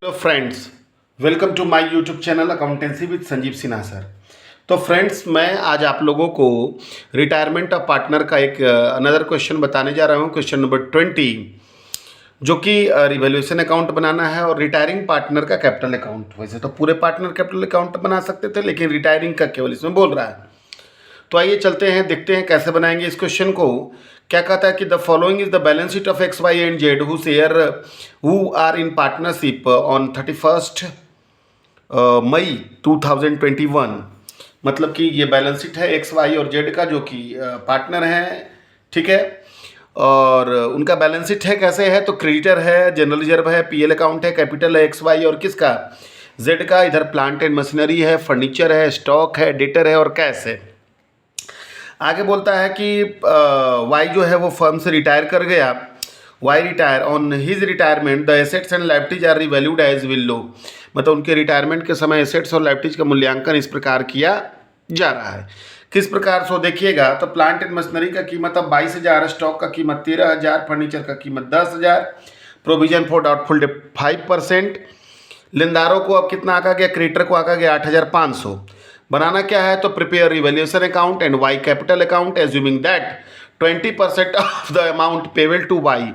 तो friends, welcome to my YouTube channel accountancy with Sanjeev Sinha sir. तो friends, मैं आज आप लोगों को रिटायरमेंट ऑफ पार्टनर का एक अनदर क्वेश्चन बताने जा रहा हूँ, क्वेश्चन नंबर 20, जो कि रिवैल्यूएशन अकाउंट बनाना है और रिटायरिंग पार्टनर का कैपिटल अकाउंट। वैसे तो पूरे पार्टनर कैपिटल अकाउंट बना सकते थे, लेकिन रिटायरिंग का केवल इसमें बोल रहा है। तो आइए चलते हैं, देखते हैं कैसे बनाएंगे इस क्वेश्चन को। क्या कहता है कि the following is the balance sheet of X Y and Z who are in partnership on 31 May 2021। मतलब कि ये बैलेंस शीट है एक्स वाई और जेड का, जो कि पार्टनर हैं, ठीक है। और उनका बैलेंस शीट है, कैसे है तो क्रेडिटर है, जनरल रिजर्व है, पीएल अकाउंट है, कैपिटल है एक्स वाई और किसका, जेड का। इधर प्लांट एंड मशीनरी है, फर्नीचर है, स्टॉक है, डेटर है और कैश है। आगे बोलता है कि वाई जो है वो फर्म से रिटायर कर गया। Y retire on his retirement the assets and liabilities are revalued as will low. मतलब उनके रिटायरमेंट के समय एसेट्स और लाइबिलिटीज का मूल्यांकन इस प्रकार किया जा रहा है। किस प्रकार से देखिएगा तो प्लांट एंड मशीनरी का कीमत अब 22,000, स्टॉक का कीमत 13,000, फर्नीचर का कीमत 10,000, प्रोविजन फॉर डाउटफुल डेट 5%। लेनदारों को अब कितना आका गया, क्रेडिटर को आका गया 8,500। बनाना क्या है तो prepare revaluation account and Y capital account assuming that 20% of the amount payable to Y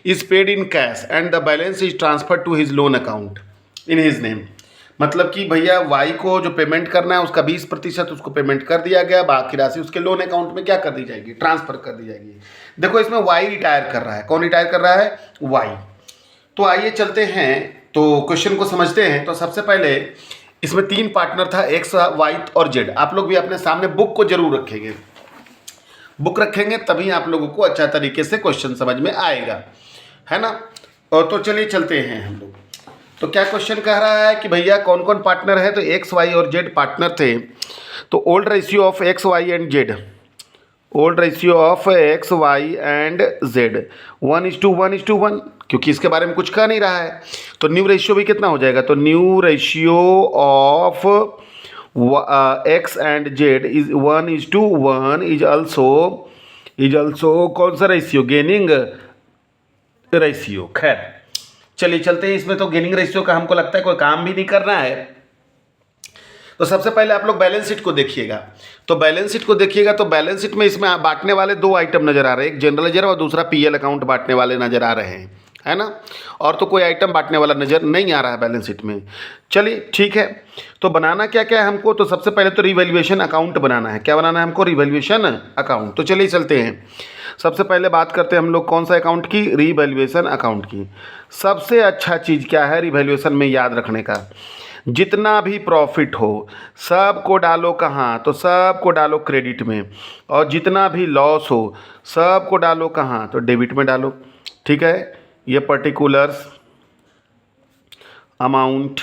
is paid in cash and the balance is transfer to his loan account in his name. मतलब कि भैया Y को जो payment करना है उसका 20% उसको payment कर दिया गया, बाकी राशि उसके लोन अकाउंट में क्या कर दी जाएगी, ट्रांसफर कर दी जाएगी। देखो इसमें वाई रिटायर कर रहा है, कौन रिटायर कर रहा है, वाई। तो आइए चलते हैं तो क्वेश्चन को समझते हैं। तो सबसे पहले इसमें 3 पार्टनर था, एक्स वाई और जेड। आप लोग भी अपने सामने बुक को जरूर रखेंगे, बुक रखेंगे तभी आप लोगों को अच्छा तरीके से क्वेश्चन समझ में आएगा, है ना। और तो चलिए चलते हैं हम लोग। तो क्या क्वेश्चन कह रहा है कि भैया कौन कौन पार्टनर है, तो एक्स वाई और जेड पार्टनर थे। तो old ratio of X Y and Z, old ratio of X Y and Z 1:1:1, क्योंकि इसके बारे में कुछ कह नहीं रहा है। तो न्यू रेशियो भी कितना हो जाएगा, तो new ratio of x and Z is 1:1 is also कौन सा रेशियो, गेनिंग रेशियो। खैर चलिए चलते हैं, इसमें तो गेनिंग रेशियो का हमको लगता है कोई काम भी नहीं करना है। तो सबसे पहले आप लोग बैलेंस शीट को देखिएगा। तो बैलेंस शीट को देखिएगा तो बैलेंस शीट में इसमें बांटने वाले 2 आइटम नजर आ रहे हैं, एक जनरल रिजर्व और दूसरा पीएल अकाउंट बांटने वाले नजर आ रहे हैं, है ना। और तो कोई आइटम बांटने वाला नजर नहीं आ रहा है बैलेंस शीट में। चलिए ठीक है, तो बनाना क्या क्या है हमको, तो सबसे पहले तो रिवैल्यूएशन अकाउंट बनाना है। क्या बनाना है हमको, रिवैल्यूएशन अकाउंट। तो चलिए चलते हैं, सबसे पहले बात करते हैं हम लोग कौन सा अकाउंट की, रिवैल्यूएशन अकाउंट की। सबसे अच्छा चीज़ क्या है रिवैल्यूएशन में याद रखने का, जितना भी प्रॉफिट हो सब को डालो कहाँ, तो सब को डालो क्रेडिट में, और जितना भी लॉस हो सब को डालो कहाँ, तो डेबिट में डालो। ठीक है, ये पर्टिकुलर्स अमाउंट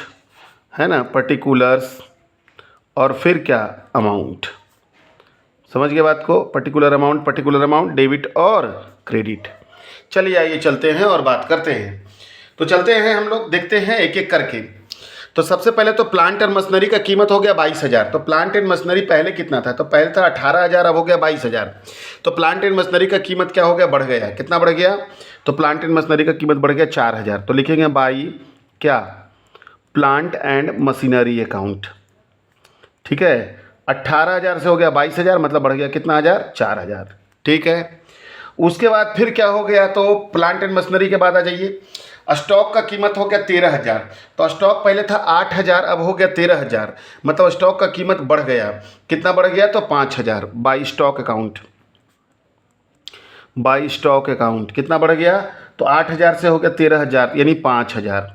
है ना, पर्टिकुलर्स और फिर क्या, अमाउंट। समझ गए बात को, पर्टिकुलर अमाउंट, डेबिट और क्रेडिट। चलिए आइए चलते हैं और बात करते हैं। तो चलते हैं हम लोग, देखते हैं एक एक करके। तो सबसे पहले तो प्लांट एंड मशीनरी का कीमत हो गया 22,000। तो प्लांट एंड मशीनरी पहले कितना था, तो पहले था 18,000, अब हो गया 22,000। तो प्लांट एंड मशीनरी का कीमत क्या हो गया, बढ़ गया। कितना बढ़ गया, तो प्लांट एंड मशीनरी का कीमत बढ़ गया 4,000। तो लिखेंगे बाई क्या, प्लांट एंड मशीनरी अकाउंट। ठीक है, 18,000 से हो गया 22,000, मतलब बढ़ गया कितना हज़ार, 4,000। ठीक है, उसके बाद फिर क्या हो गया, तो प्लांट एंड मशीनरी के बाद आ जाइए, स्टॉक का कीमत हो गया 13,000। तो स्टॉक पहले था 8,000, अब हो गया 13,000, मतलब स्टॉक का कीमत बढ़ गया। कितना बढ़ गया, तो 5,000 by stock account. By stock account कितना बढ़ गया, तो 8,000 से हो गया 13,000, यानी 5,000।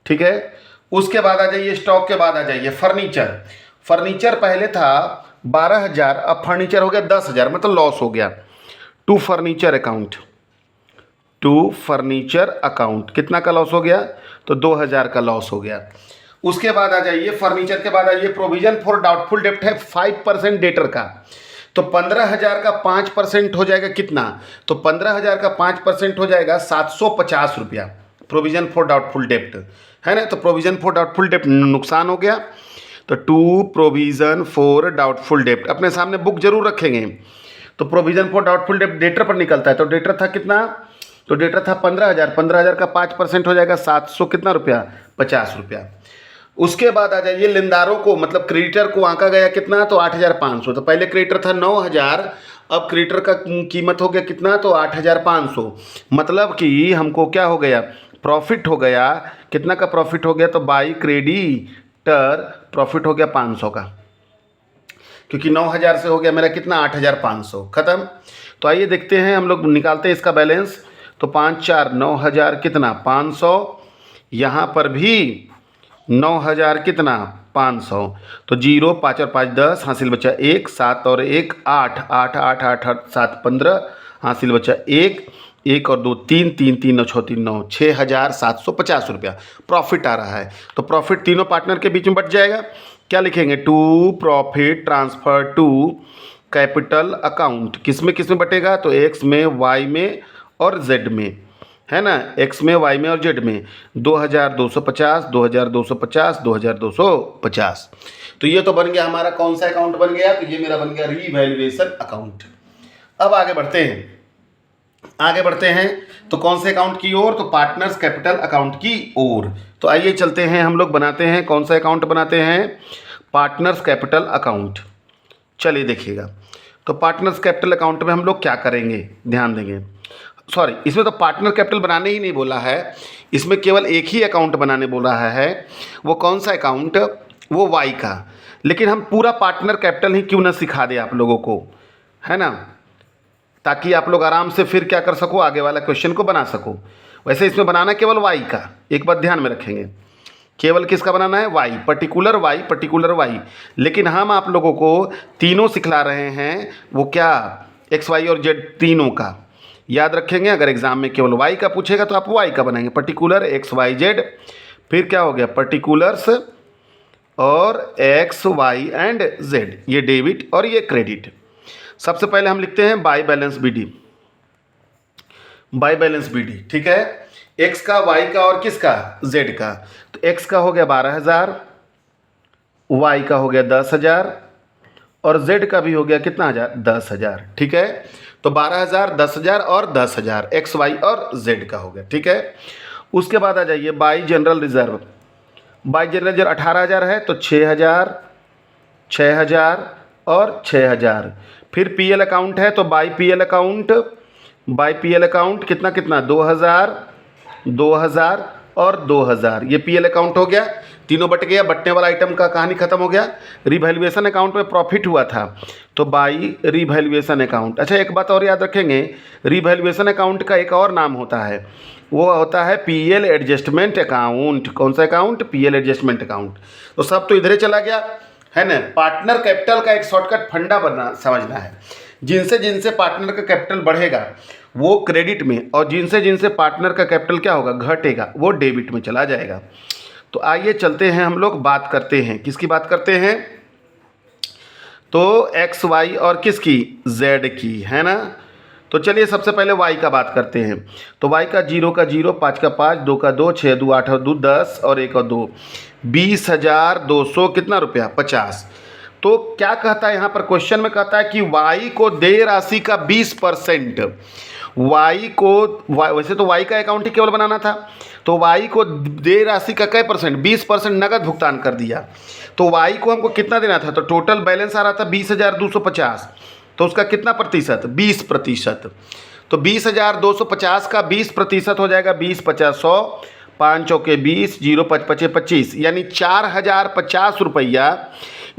ठीक है, उसके बाद आ जाइए, स्टॉक के बाद आ जाइए फर्नीचर। फर्नीचर पहले था 12,000, अब फर्नीचर हो गया 10,000, मतलब लॉस हो गया। To furniture account, to furniture account कितना का लॉस हो गया, तो 2,000 का लॉस हो गया। उसके बाद आ जाइए, फर्नीचर के बाद आइए, प्रोविजन फॉर डाउटफुल डेब्ट है 5% डेटर का। तो 15,000 का 5% हो जाएगा कितना, तो 15,000 का 5% हो जाएगा 750 रुपया। प्रोविजन फॉर डाउटफुल डेब्ट है ना, तो प्रोविजन फॉर डाउटफुल डेब्ट नुकसान हो गया। तो टू प्रोविजन फॉर डाउटफुल डेब्ट, अपने सामने बुक जरूर रखेंगे। तो प्रोविजन फॉर डाउटफुल डेब्ट डेटर पर निकलता है, तो डेटर था कितना, तो डेटर था 15,000, 15,000 का 5% हो जाएगा 700 कितना रुपया, 50 रुपया। उसके बाद आ जाइए लेनदारों को, मतलब क्रेडिटर को आंका गया कितना, तो 8,500। तो पहले क्रेडिटर था 9,000, अब क्रेडिटर का कीमत हो गया कितना, तो 8,500। मतलब कि हमको क्या हो गया, प्रॉफिट हो गया, कितना का प्रॉफिट हो गया, तो बाई क्रेडिटर प्रॉफिट हो गया 500 का, क्योंकि 9,000 से हो गया मेरा कितना, 8,500, खत्म। तो आइए देखते हैं, हम लोग निकालते हैं इसका बैलेंस। तो 5 4 9,000 कितना 500, यहाँ पर भी 9,000 कितना 500। तो 0 5 और 5 10, हासिल बचा 1, 7 और 1 8, 8 8 8 8 7 15, हासिल बचा 1, 1 और 2 3, 3 3 9 6 3 9, 6,750 रुपया प्रॉफिट आ रहा है। तो प्रॉफिट तीनों पार्टनर के बीच में बट जाएगा। क्या लिखेंगे, to profit transfer to capital account. किस में बटेगा, तो एक्स में, वाई में और जेड में, है ना, एक्स में, वाई में और जेड में। 2,250 2,250 2,250। तो ये तो बन गया हमारा कौन सा अकाउंट बन गया, तो ये मेरा बन गया रीवैल्यूएशन अकाउंट। अब आगे बढ़ते हैं तो कौन से अकाउंट की ओर, तो पार्टनर्स कैपिटल अकाउंट की ओर। तो आइए चलते हैं, हम लोग बनाते हैं कौन सा अकाउंट बनाते हैं, पार्टनर्स कैपिटल अकाउंट। चलिए देखिएगा, तो पार्टनर्स कैपिटल अकाउंट में हम लोग क्या करेंगे, ध्यान देंगे। सॉरी, इसमें तो पार्टनर कैपिटल बनाने ही नहीं बोला है, इसमें केवल एक ही अकाउंट बनाने बोल रहा है। वो कौन सा अकाउंट, वो वाई का। लेकिन हम पूरा पार्टनर कैपिटल ही क्यों ना सिखा दें आप लोगों को, है ना, ताकि आप लोग आराम से फिर क्या कर सको, आगे वाला क्वेश्चन को बना सको। वैसे इसमें बनाना केवल वाई का, एक बात ध्यान में रखेंगे, केवल किसका बनाना है, वाई, पर्टिकुलर वाई। लेकिन हम आप लोगों को तीनों सिखला रहे हैं, वो क्या, एक्स वाई और जेड तीनों का। याद रखेंगे, अगर एग्जाम में केवल वाई का पूछेगा तो आप वाई का बनाएंगे, पर्टिकुलर एक्स वाई जेड। फिर क्या हो गया, पर्टिकुलर्स और एक्स वाई एंड जेड, ये डेबिट और ये क्रेडिट। सबसे पहले हम लिखते हैं बाय बैलेंस बीडी, ठीक है, एक्स का, वाई का और किसका, जेड का। तो एक्स का हो गया 12,000, वाई का हो गया 10,000 और जेड का भी हो गया कितना हज़ार, 10,000, ठीक है। तो 12,000, 10,000 और 10,000 एक्स वाई और जेड का हो गया, ठीक है। उसके बाद आ जाइए by general reserve. By general reserve 18,000 है, तो 6,000, 6,000 और 6,000। फिर पीएल अकाउंट है, तो बाई पीएल अकाउंट कितना कितना, 2,000, 2,000 और 2,000। ये पीएल अकाउंट हो गया, तीनों बट गया, बटने वाला आइटम का कहानी खत्म हो गया। रिवैल्यूएशन अकाउंट में प्रॉफिट हुआ था, तो बाई रिवैल्यूएशन अकाउंट। अच्छा, एक बात और याद रखेंगे, रिवैल्यूएशन अकाउंट का एक और नाम होता है, वो होता है पीएल एडजस्टमेंट अकाउंट। कौन सा अकाउंट, पीएल एडजस्टमेंट अकाउंट। तो सब तो इधर ही चला गया, है ना। पार्टनर कैपिटल का एक शॉर्टकट फंडा बनना समझना है, जिनसे जिनसे पार्टनर का कैपिटल बढ़ेगा वो क्रेडिट में, और जिनसे जिनसे पार्टनर का कैपिटल क्या होगा, घटेगा, वो डेबिट में चला जाएगा। तो आइए चलते हैं, हम लोग बात करते हैं, किसकी बात करते हैं, तो एक्स वाई और किसकी, जेड की, है ना। तो चलिए सबसे पहले वाई का बात करते हैं। तो वाई का 0 का 0, 5 का 5, 2 का 2, 6 2 8 और 2 10 और 1 और 2, 20,200 कितना रुपया, 50। तो क्या कहता है यहाँ पर क्वेश्चन में, कहता है कि वाई को देय राशि का 20%, वाई को, वैसे तो वाई का अकाउंट ही केवल बनाना था, तो वाई को देय राशि का कै परसेंट, 20% नगद भुगतान कर दिया। तो वाई को हमको कितना देना था, तो टोटल बैलेंस आ रहा था 20,250, तो उसका कितना प्रतिशत, 20%। तो 20,250 का 20% हो जाएगा 20 50 100, 5 चौके 20, 0 5 5 25, यानी 4,050 रुपया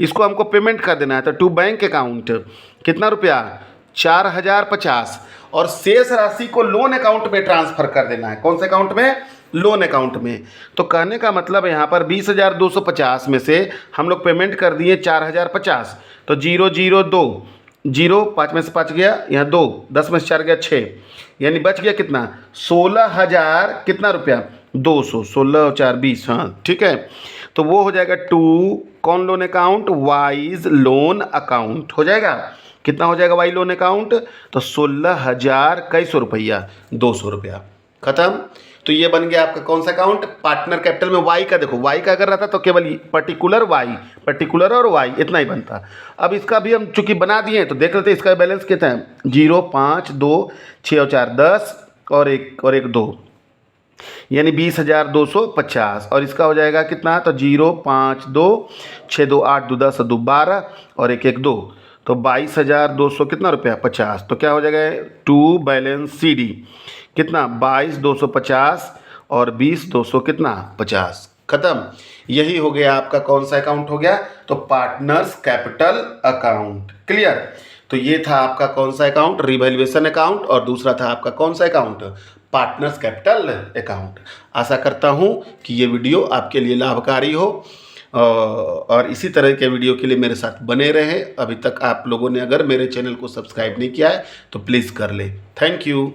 इसको हमको पेमेंट कर देना है। तो टू बैंक अकाउंट कितना रुपया, 4,050, और शेष राशि को लोन अकाउंट में ट्रांसफ़र कर देना है। कौन से अकाउंट में, लोन अकाउंट में। तो कहने का मतलब यहाँ पर 20,250 में से हम लोग पेमेंट कर दिए 4,050, तो 0 0 2, 0 5 में से 5 गया, यहाँ 2, 10 में से 4 गया 6, यानी बच गया कितना, 16,000 कितना रुपया, 200, 16 और 4 20, हाँ ठीक है। तो वो हो जाएगा टू कौन loan account, wise loan account हो जाएगा। कितना हो जाएगा वाई लोन अकाउंट, तो 16,000 कैसो रुपया, 200 रुपया, खत्म। तो ये बन गया आपका कौन सा अकाउंट, पार्टनर कैपिटल में वाई का। देखो वाई का अगर रहता तो केवल पर्टिकुलर वाई, पर्टिकुलर और वाई इतना ही बनता। अब इसका भी हम चूंकि बना दिए तो देख लेते इसका बैलेंस कितना है, 0 5 2 6 और 4 10 और एक 2, यानी 20,250। और इसका हो जाएगा कितना, तो 0 5 2 6 2 8 2 10 2 12 और एक 2, तो 22,200 कितना रुपया 50। तो क्या हो जाएगा, टू बैलेंस सी डी कितना 22,250 और 20,200 कितना 50। खत्म। यही हो गया आपका कौन सा अकाउंट हो गया, तो पार्टनर्स कैपिटल अकाउंट। क्लियर। तो ये था आपका कौन सा अकाउंट, रिवैल्यूएशन अकाउंट, और दूसरा था आपका कौन सा अकाउंट, पार्टनर्स कैपिटल अकाउंट। आशा करता हूँ कि ये वीडियो आपके लिए लाभकारी हो और इसी तरह के वीडियो के लिए मेरे साथ बने रहें। अभी तक आप लोगों ने अगर मेरे चैनल को सब्सक्राइब नहीं किया है तो प्लीज़ कर लें। Thank you.